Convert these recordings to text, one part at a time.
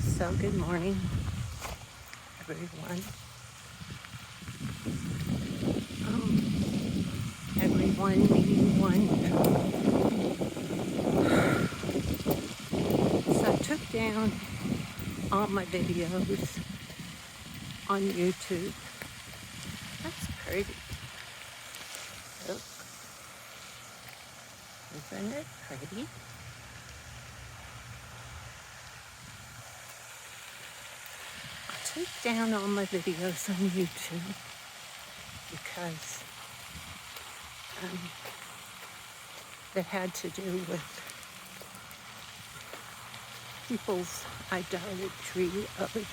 So good morning, everyone. Everyone meaning one. So I took down all my videos on YouTube. That's pretty. Look, isn't it pretty? I took down all my videos on YouTube because that had to do with people's idolatry of a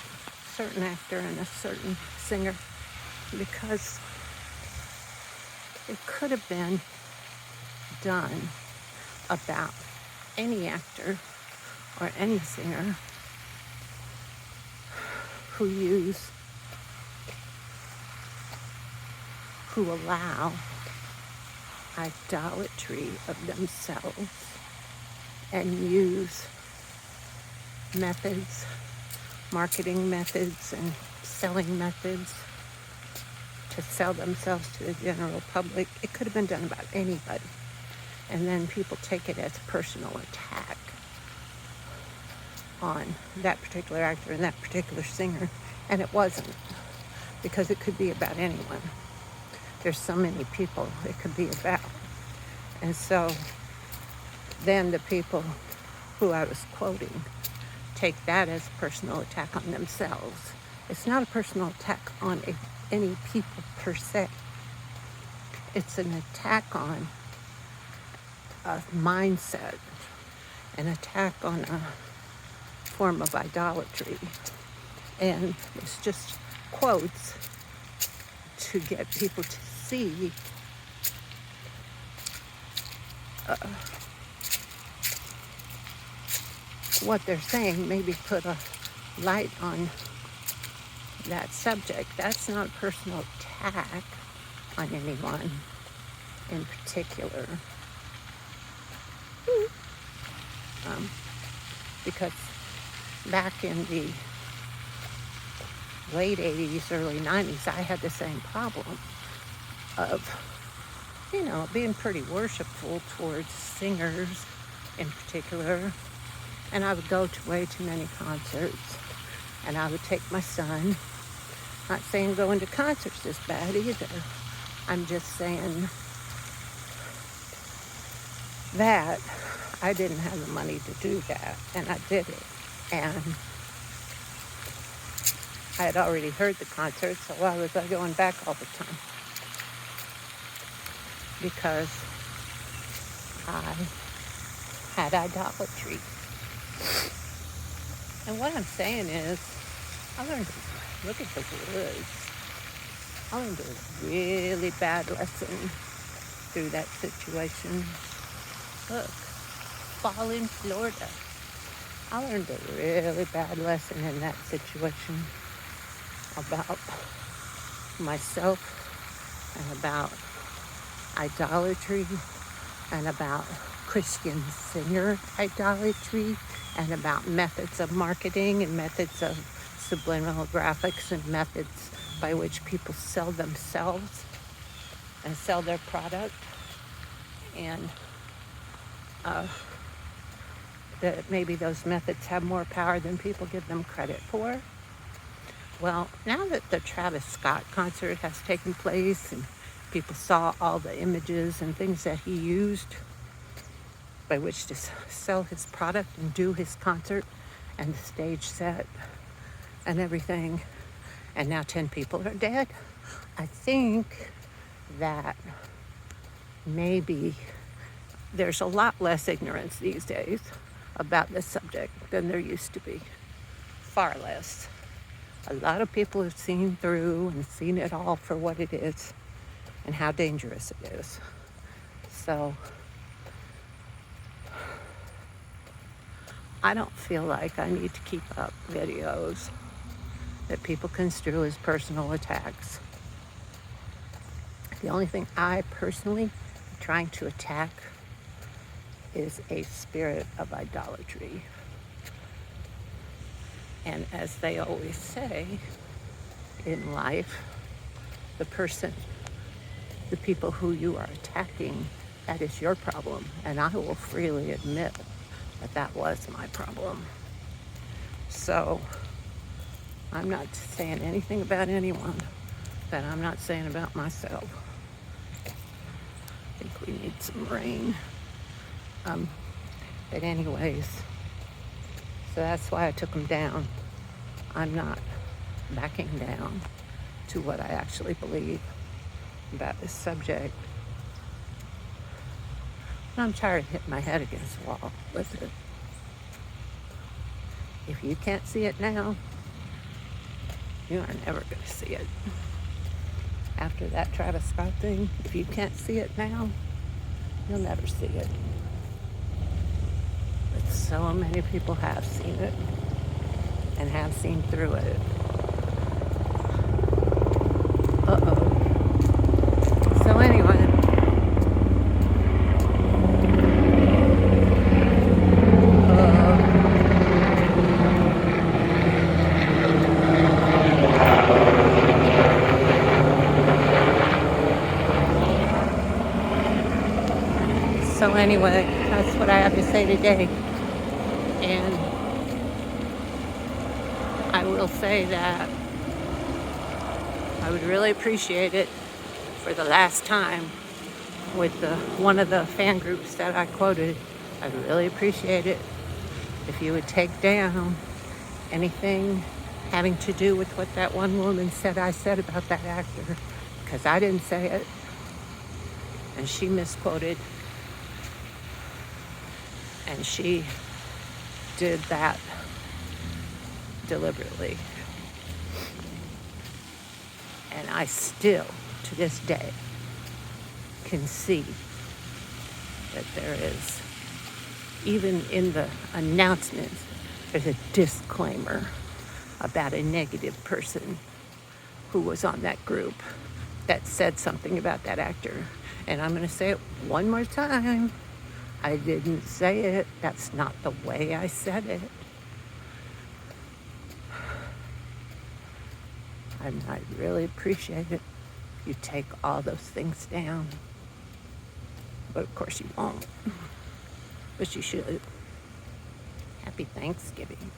certain actor and a certain singer, because it could have been done about any actor or any singer who allow idolatry of themselves and use methods, marketing methods and selling methods to sell themselves to the general public. It could have been done about anybody. And then people take it as a personal attack on that particular actor and that particular singer. And it wasn't, because it could be about anyone. There's so many people it could be about. And so then the people who I was quoting take that as a personal attack on themselves. It's not a personal attack on any people per se. It's an attack on a mindset, an attack on a form of idolatry. And it's just quotes to get people to see what they're saying, maybe put a light on that subject. That's not a personal attack on anyone in particular. Because back in the late 80s, early 90s, I had the same problem of, being pretty worshipful towards singers in particular. And I would go to way too many concerts, and I would take my son. Not saying going to concerts is bad either. I'm just saying that I didn't have the money to do that, and I did it. And I had already heard the concert, so why was I going back all the time? Because I had idolatry. And what I'm saying is, I learned to look at the woods. I learned a really bad lesson through that situation. Look, fall in Florida. I learned a really bad lesson in that situation about myself and about idolatry and about Christian singer idolatry and about methods of marketing and methods of subliminal graphics and methods by which people sell themselves and sell their product, and that maybe those methods have more power than people give them credit for. Well, now that the Travis Scott concert has taken place and people saw all the images and things that he used by which to sell his product and do his concert and the stage set and everything, and now 10 people are dead, I think that maybe there's a lot less ignorance these days about this subject than there used to be. Far less. A lot of people have seen through and seen it all for what it is and how dangerous it is. So I don't feel like I need to keep up videos that people construe as personal attacks. The only thing I personally am trying to attack is a spirit of idolatry. And as they always say in life, the people who you are attacking, that is your problem. And I will freely admit that that was my problem. So I'm not saying anything about anyone that I'm not saying about myself. I think we need some rain. But anyways, so that's why I took them down. I'm not backing down to what I actually believe about this subject. And I'm tired of hitting my head against the wall with it. If you can't see it now, you are never going to see it. After that Travis Scott thing, if you can't see it now, you'll never see it. But so many people have seen it and have seen through it. So anyway, that's what I have to say today. And I will say that I would really appreciate it for the last time with one of the fan groups that I quoted. I'd really appreciate it if you would take down anything having to do with what that one woman said I said about that actor, because I didn't say it and she misquoted, and she did that deliberately. And I still, to this day, can see that there is, even in the announcements, there's a disclaimer about a negative person who was on that group that said something about that actor. And I'm going to say it one more time. I didn't say it. That's not the way I said it. And I'd really appreciate it if you take all those things down. But of course you won't. But you should. Happy Thanksgiving.